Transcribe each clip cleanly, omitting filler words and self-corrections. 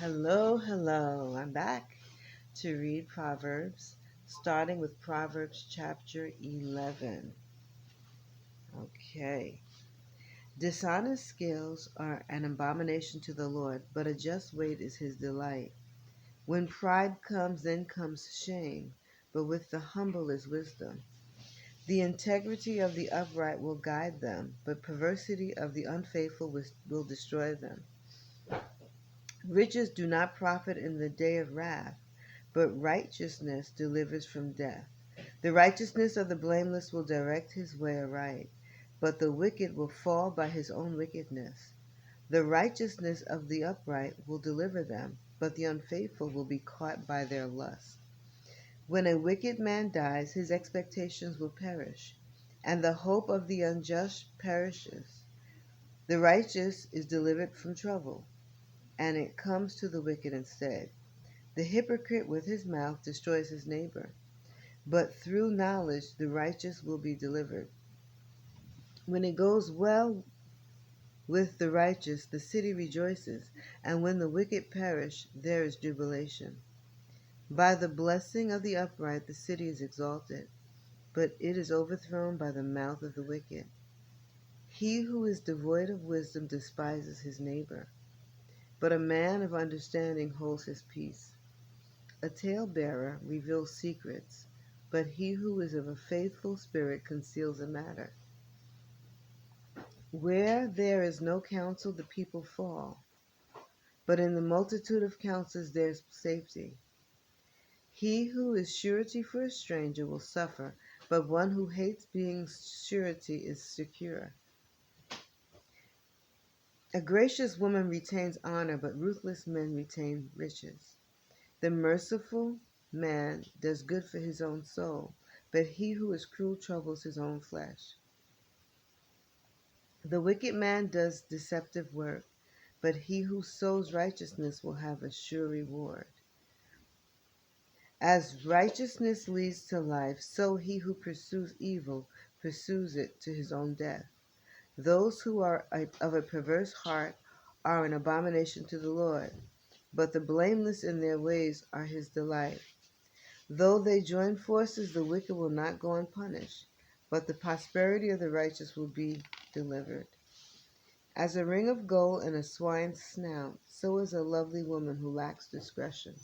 Hello, hello. I'm back to read Proverbs, starting with Proverbs chapter 11. Okay. Dishonest scales are an abomination to the Lord, but a just weight is his delight. When pride comes, then comes shame, but with the humble is wisdom. The integrity of the upright will guide them, but perversity of the unfaithful will destroy them. Riches do not profit in the day of wrath, but righteousness delivers from death. The righteousness of the blameless will direct his way aright, but the wicked will fall by his own wickedness. The righteousness of the upright will deliver them, but the unfaithful will be caught by their lust. When a wicked man dies, his expectations will perish, and the hope of the unjust perishes. The righteous is delivered from trouble, and it comes to the wicked instead. The hypocrite with his mouth destroys his neighbor, but through knowledge the righteous will be delivered. When it goes well with the righteous, the city rejoices, and when the wicked perish, there is jubilation. By the blessing of the upright the city is exalted, but it is overthrown by the mouth of the wicked. He who is devoid of wisdom despises his neighbor, but a man of understanding holds his peace. A talebearer reveals secrets, but he who is of a faithful spirit conceals a matter. Where there is no counsel, the people fall, but in the multitude of counsels there is safety. He who is surety for a stranger will suffer, but one who hates being surety is secure. A gracious woman retains honor, but ruthless men retain riches. The merciful man does good for his own soul, but he who is cruel troubles his own flesh. The wicked man does deceptive work, but he who sows righteousness will have a sure reward. As righteousness leads to life, so he who pursues evil pursues it to his own death. Those who are of a perverse heart are an abomination to the Lord, but the blameless in their ways are his delight. Though they join forces, the wicked will not go unpunished, but the prosperity of the righteous will be delivered. As a ring of gold in a swine's snout, so is a lovely woman who lacks discretion.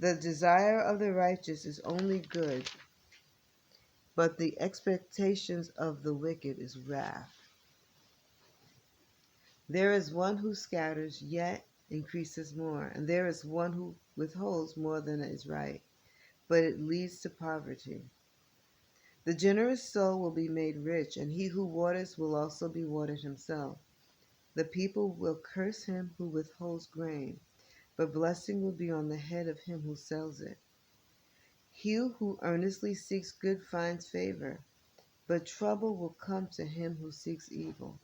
The desire of the righteous is only good, but the expectations of the wicked is wrath. There is one who scatters, yet increases more, and there is one who withholds more than is right, but it leads to poverty. The generous soul will be made rich, and he who waters will also be watered himself. The people will curse him who withholds grain, but blessing will be on the head of him who sells it. He who earnestly seeks good finds favor, but trouble will come to him who seeks evil.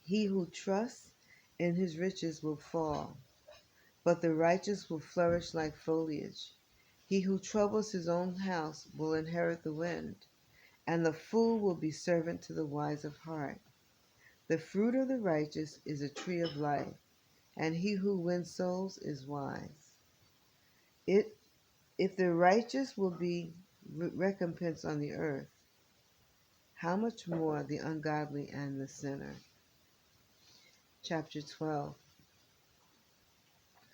He who trusts in his riches will fall, but the righteous will flourish like foliage. He who troubles his own house will inherit the wind, and the fool will be servant to the wise of heart. The fruit of the righteous is a tree of life, and he who wins souls is wise. It, if the righteous will be recompensed on the earth, how much more the ungodly and the sinner? Chapter 12.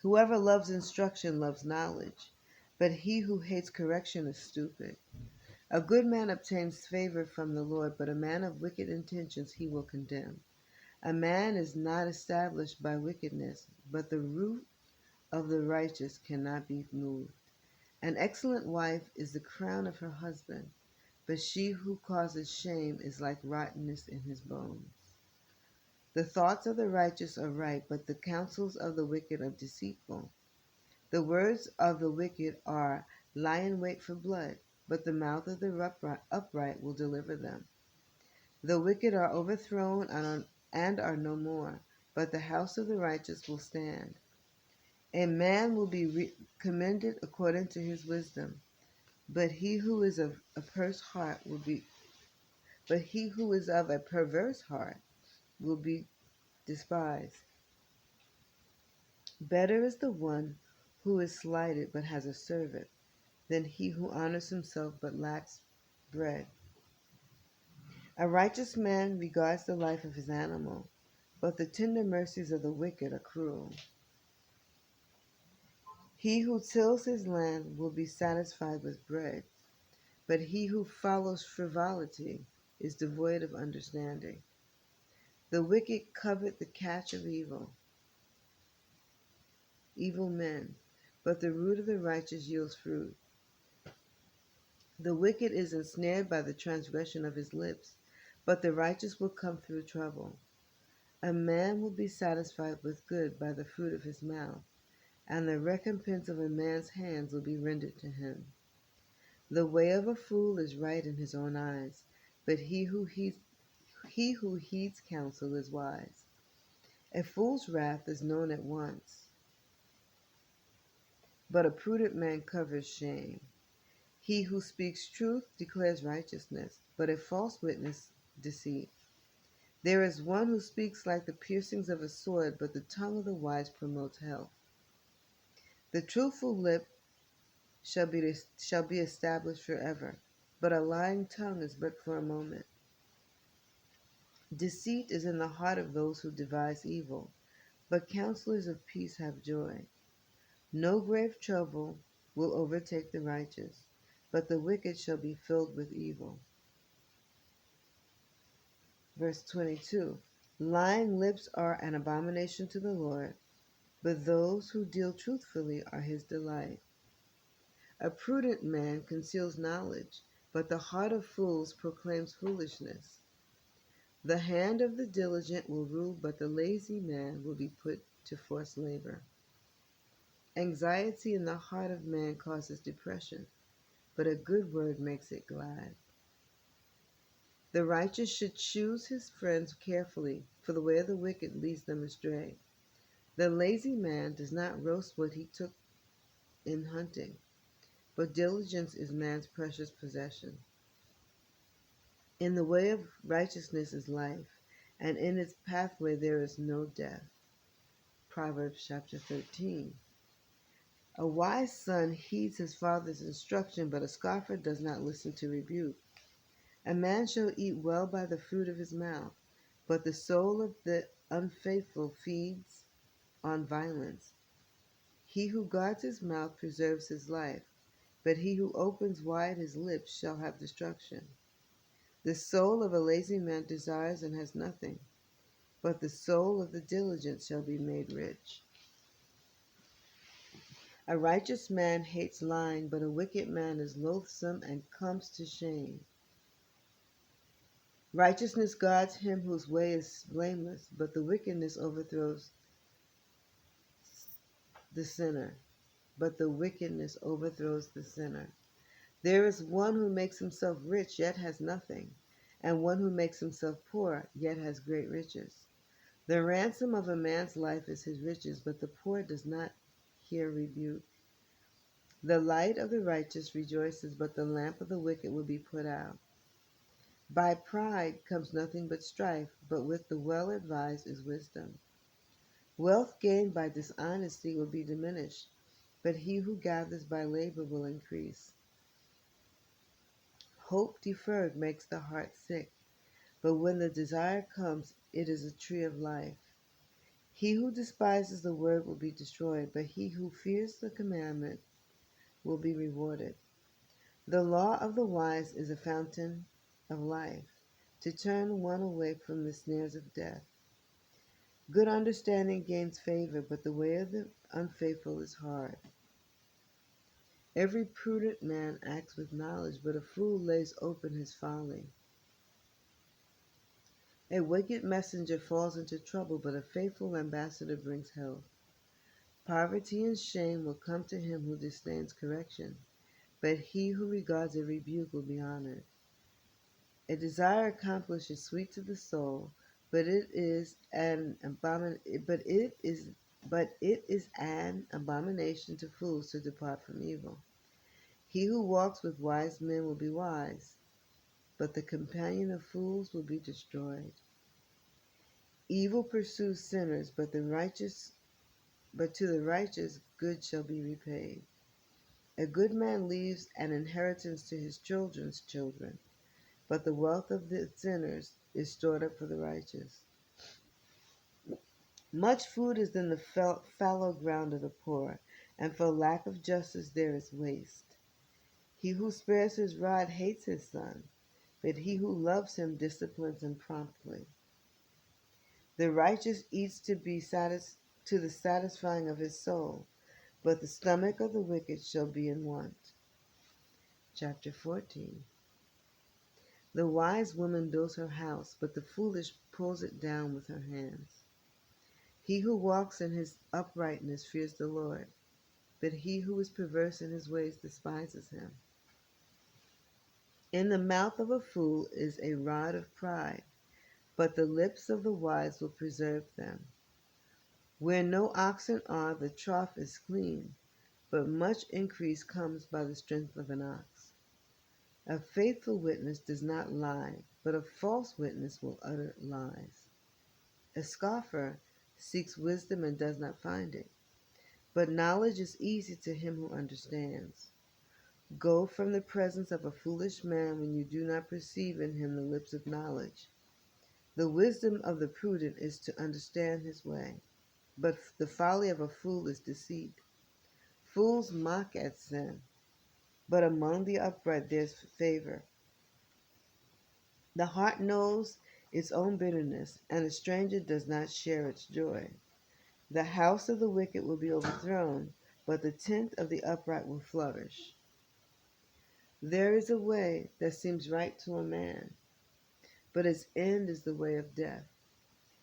Whoever loves instruction loves knowledge, but he who hates correction is stupid. A good man obtains favor from the Lord, but a man of wicked intentions he will condemn. A man is not established by wickedness, but the root of the righteous cannot be moved. An excellent wife is the crown of her husband, but she who causes shame is like rottenness in his bones. The thoughts of the righteous are right, but the counsels of the wicked are deceitful. The words of the wicked are lie in wait for blood, but the mouth of the upright will deliver them. The wicked are overthrown and are no more, but the house of the righteous will stand. A man will be commended according to his wisdom, but he who is of a perverse heart will be but he who is of a perverse heart will be despised. Better is the one who is slighted but has a servant than he who honors himself but lacks bread. A righteous man regards the life of his animal, but the tender mercies of the wicked are cruel. He who tills his land will be satisfied with bread, but he who follows frivolity is devoid of understanding. The wicked covet the catch of evil men, but the root of the righteous yields fruit. The wicked is ensnared by the transgression of his lips, but the righteous will come through trouble. A man will be satisfied with good by the fruit of his mouth, and the recompense of a man's hands will be rendered to him. The way of a fool is right in his own eyes, but he who heeds counsel is wise. A fool's wrath is known at once, but a prudent man covers shame. He who speaks truth declares righteousness, but a false witness deceit. There is one who speaks like the piercings of a sword, but the tongue of the wise promotes health. The truthful lip shall be established forever, but a lying tongue is but for a moment. Deceit is in the heart of those who devise evil, but counselors of peace have joy. No grave trouble will overtake the righteous, but the wicked shall be filled with evil. Verse 22. Lying lips are an abomination to the Lord, but those who deal truthfully are his delight. A prudent man conceals knowledge, but the heart of fools proclaims foolishness. The hand of the diligent will rule, but the lazy man will be put to forced labor. Anxiety in the heart of man causes depression, but a good word makes it glad. The righteous should choose his friends carefully, for the way of the wicked leads them astray. The lazy man does not roast what he took in hunting, but diligence is man's precious possession. In the way of righteousness is life, and in its pathway there is no death. Proverbs chapter 13. A wise son heeds his father's instruction, but a scoffer does not listen to rebuke. A man shall eat well by the fruit of his mouth, but the soul of the unfaithful feeds on violence. He who guards his mouth preserves his life, but he who opens wide his lips shall have destruction. The soul of a lazy man desires and has nothing, but the soul of the diligent shall be made rich. A righteous man hates lying, but a wicked man is loathsome and comes to shame. Righteousness guards him whose way is blameless, but the wickedness overthrows the sinner. There is one who makes himself rich yet has nothing, and one who makes himself poor yet has great riches. The ransom of a man's life is his riches, but the poor does not hear rebuke. The light of the righteous rejoices, but the lamp of the wicked will be put out. By pride comes nothing but strife, but with the well-advised is wisdom. Wealth gained by dishonesty will be diminished, but he who gathers by labor will increase. Hope deferred makes the heart sick, but when the desire comes, it is a tree of life. He who despises the word will be destroyed, but he who fears the commandment will be rewarded. The law of the wise is a fountain of life, to turn one away from the snares of death. Good understanding gains favor, but the way of the unfaithful is hard. Every prudent man acts with knowledge, but a fool lays open his folly. A wicked messenger falls into trouble, but a faithful ambassador brings health. Poverty and shame will come to him who disdains correction, but he who regards a rebuke will be honored. A desire accomplished is sweet to the soul, but it is an abomination to fools to depart from evil. He who walks with wise men will be wise, but the companion of fools will be destroyed. Evil pursues sinners, but the righteous but to the righteous good shall be repaid. A good man leaves an inheritance to his children's children, but the wealth of the sinners is stored up for the righteous. Much food is in the fallow ground of the poor, and for lack of justice there is waste. He who spares his rod hates his son, but he who loves him disciplines him promptly. The righteous eats to the satisfying of his soul, but the stomach of the wicked shall be in want. Chapter 14. The wise woman builds her house, but the foolish pulls it down with her hands. He who walks in his uprightness fears the Lord, but he who is perverse in his ways despises him. In the mouth of a fool is a rod of pride, but the lips of the wise will preserve them. Where no oxen are, the trough is clean, but much increase comes by the strength of an ox. A faithful witness does not lie, but a false witness will utter lies. A scoffer seeks wisdom and does not find it, but knowledge is easy to him who understands. Go from the presence of a foolish man when you do not perceive in him the lips of knowledge. The wisdom of the prudent is to understand his way, but the folly of a fool is deceit. Fools mock at sin, but among the upright there's favor. The heart knows its own bitterness, and a stranger does not share its joy. The house of the wicked will be overthrown, but the tent of the upright will flourish. There is a way that seems right to a man, but its end is the way of death.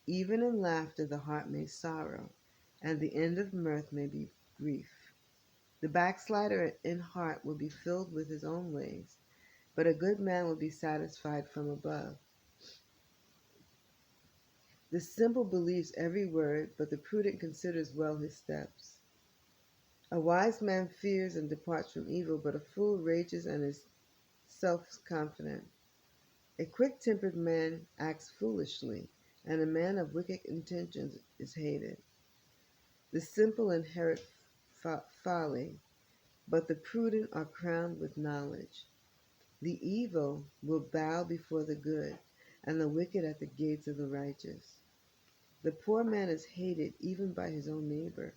Even in laughter the heart may sorrow, and the end of mirth may be grief. The backslider in heart will be filled with his own ways, but a good man will be satisfied from above. The simple believes every word, but the prudent considers well his steps. A wise man fears and departs from evil, but a fool rages and is self-confident. A quick-tempered man acts foolishly, and a man of wicked intentions is hated. The simple inherit folly, but the prudent are crowned with knowledge. The evil will bow before the good, and the wicked at the gates of the righteous. The poor man is hated even by his own neighbor,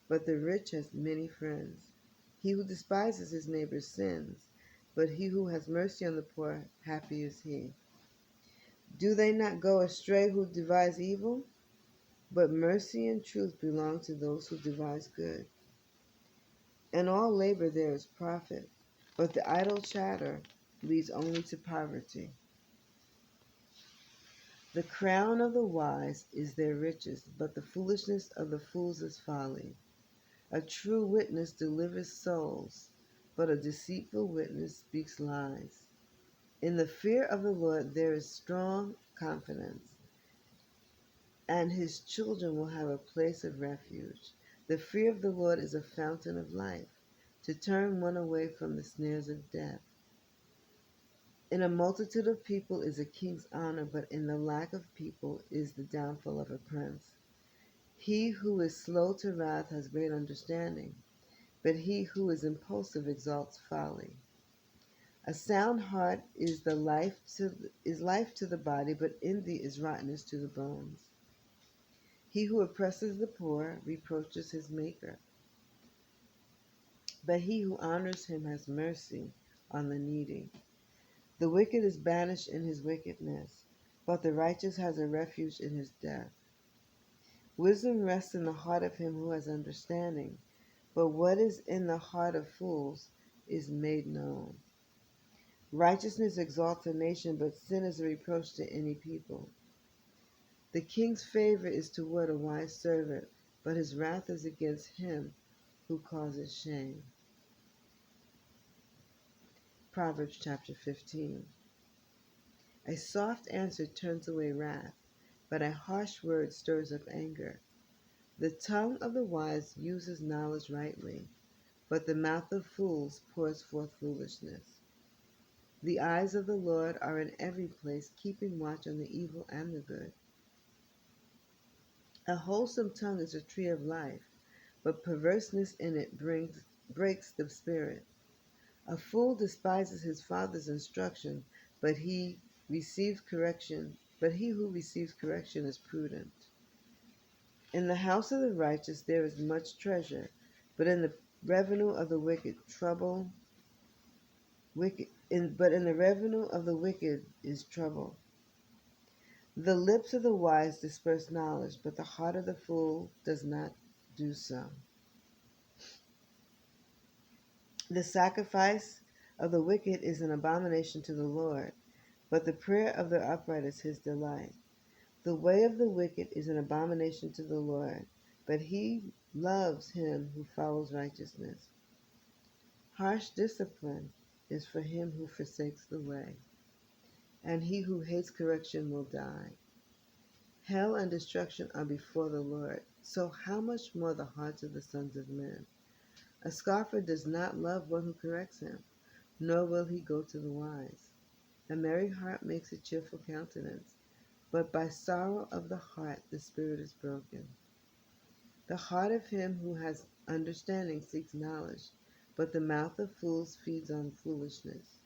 but the rich has many friends. He who despises his neighbor sins, but he who has mercy on the poor, happy is he. Do they not go astray who devise evil? But mercy and truth belong to those who devise good. In all labor there is profit, but the idle chatter leads only to poverty. The crown of the wise is their riches, but the foolishness of the fools is folly. A true witness delivers souls, but a deceitful witness speaks lies. In the fear of the Lord there is strong confidence, and his children will have a place of refuge. The fear of the Lord is a fountain of life, to turn one away from the snares of death. In a multitude of people is a king's honor, but in the lack of people is the downfall of a prince. He who is slow to wrath has great understanding, but he who is impulsive exalts folly. A sound heart is life to the body, but envy is rottenness to the bones. He who oppresses the poor reproaches his maker, but he who honors him has mercy on the needy. The wicked is banished in his wickedness, but the righteous has a refuge in his death. Wisdom rests in the heart of him who has understanding, but what is in the heart of fools is made known. Righteousness exalts a nation, but sin is a reproach to any people. The king's favor is toward a wise servant, but his wrath is against him who causes shame. Proverbs chapter 15. A soft answer turns away wrath, but a harsh word stirs up anger. The tongue of the wise uses knowledge rightly, but the mouth of fools pours forth foolishness. The eyes of the Lord are in every place, keeping watch on the evil and the good. A wholesome tongue is a tree of life, but perverseness in it breaks the spirit. A fool despises his father's instruction, but he who receives correction is prudent. In the house of the righteous there is much treasure, but in the revenue of the wicked is trouble. The lips of the wise disperse knowledge, but the heart of the fool does not do so. The sacrifice of the wicked is an abomination to the Lord, but the prayer of the upright is his delight. The way of the wicked is an abomination to the Lord, but he loves him who follows righteousness. Harsh discipline is for him who forsakes the way, and he who hates correction will die. Hell and destruction are before the Lord, so how much more the hearts of the sons of men? A scoffer does not love one who corrects him, nor will he go to the wise. A merry heart makes a cheerful countenance, but by sorrow of the heart the spirit is broken. The heart of him who has understanding seeks knowledge, but the mouth of fools feeds on foolishness.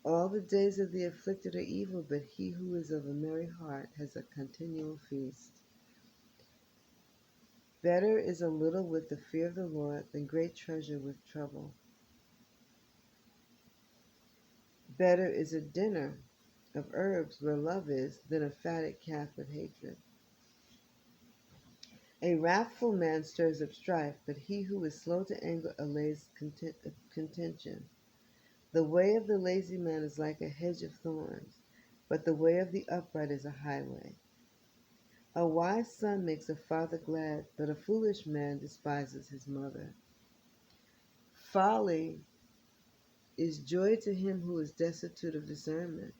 All the days of the afflicted are evil, but he who is of a merry heart has a continual feast. Better is a little with the fear of the Lord than great treasure with trouble. Better is a dinner of herbs where love is than a fatted calf with hatred. A wrathful man stirs up strife, but he who is slow to anger allays contention. The way of the lazy man is like a hedge of thorns, but the way of the upright is a highway. A wise son makes a father glad, but a foolish man despises his mother. Folly is joy to him who is destitute of discernment,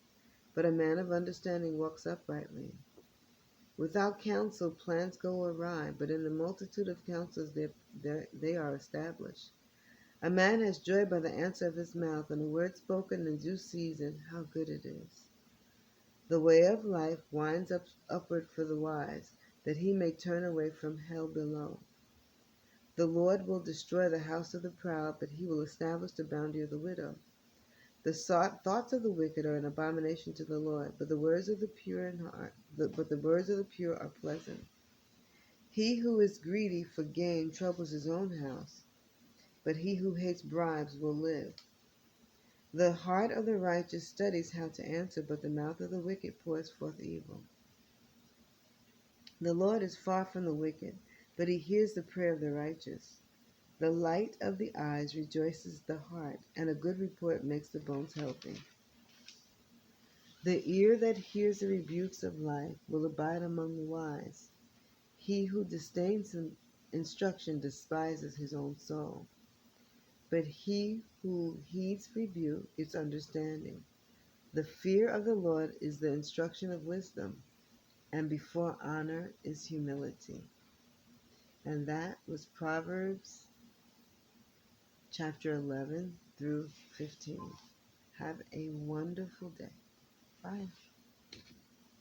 but a man of understanding walks uprightly. Without counsel, plans go awry, but in the multitude of counsels they are established. A man has joy by the answer of his mouth, and a word spoken in due season, how good it is. The way of life winds upward for the wise, that he may turn away from hell below. The Lord will destroy the house of the proud, but he will establish the bounty of the widow. The thoughts of the wicked are an abomination to the Lord, but the words of the pure are pleasant. He who is greedy for gain troubles his own house, but he who hates bribes will live. The heart of the righteous studies how to answer, but the mouth of the wicked pours forth evil. The Lord is far from the wicked, but he hears the prayer of the righteous. The light of the eyes rejoices the heart, and a good report makes the bones healthy. The ear that hears the rebukes of life will abide among the wise. He who disdains instruction despises his own soul, but he who heeds rebuke gets understanding. The fear of the Lord is the instruction of wisdom, and before honor is humility. And that was Proverbs chapter 11 through 15. Have a wonderful day. Bye.